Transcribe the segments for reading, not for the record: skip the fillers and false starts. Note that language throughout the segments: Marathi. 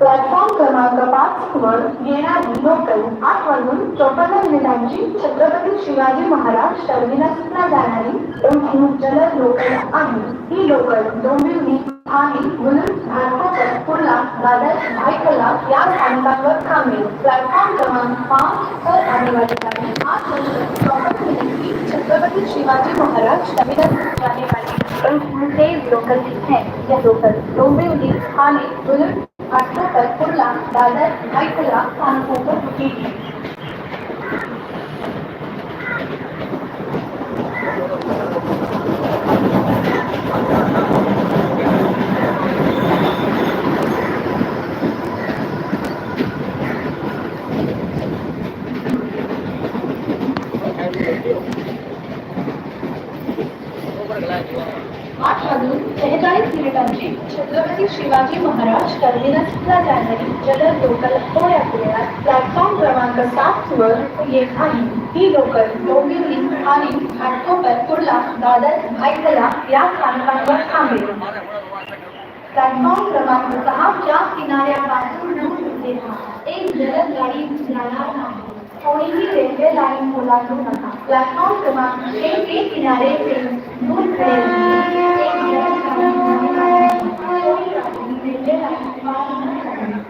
प्लॅटफॉर्म क्रमांक 5 वर येणारी लोकल 8:54 छत्रपती शिवाजी महाराज टर्मिनसला जाणारी एक जलद लोकल आहे. ही लोकल डोंबिवली, ठाणे, मुलुंड, घाटकोपर, कुर्ला, दादर, भायखळा या स्थानकांवर थांबेल. प्लॅटफॉर्म क्रमांक 5 पर आने वाली गाड़ी 8:54 की छत्रपति शिवाजी महाराज टर्मिनस जाने वाली एक तेज लोकल है. यह लोकल डोंबिवली, ठाणे, मुलुंड, घाटकोपर, कुर्ला, दादर, भायखळा स्थानकों पर रुकेगी. आठ वाजून 46 छत्रपती शिवाजी महाराज टर्मिनसला जाणारी जलद लोकल थोड्या वेळात प्लॅटफॉर्म क्रमांक 7 वर येत आहे. ही लोकल डोंबिवली, ठाणे, घाटकोपर, कुर्ला, दादर, भायखळा या स्थानकांवर थांबेल. प्लॅटफॉर्म क्रमांक 6 च्या किनाऱ्यापासून दूर येता एक जलद गाडी जाणार नाही. कोणीही रेल्वे लाइन ओलांडू नका. प्लॅटफॉर्म क्रमांक 6 के किनारे से दूर खड़े रहिए. एक जलद गाड़ी जाने वाली है. कोई यात्री रेलवे लाइन पार न करें.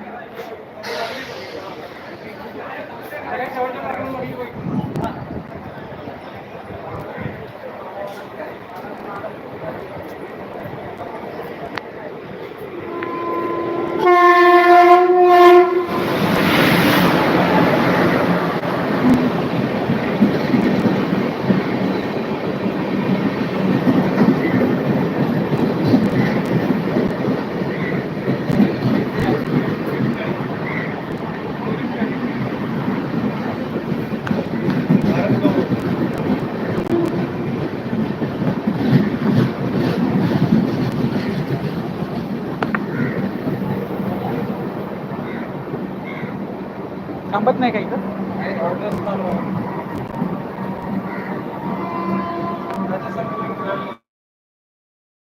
थांबत नाही का इथं?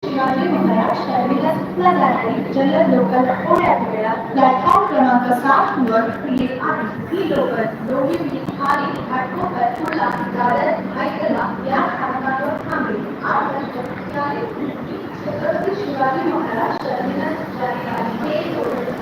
शिवाजी महाराज टर्मिनसला जाणारी जलद लोकल थोड्या वेळात प्लॅटफॉर्म क्रमांक 7 वर येत आहे. ही लोकल डोंबिवली, ठाणे, घाटकोपर, कुर्ला, दादर, भायखळा या स्थानकांवर थांबेल. 8:40 छत्रपती शिवाजी महाराज टर्मिनस जाने वाली हे लोकल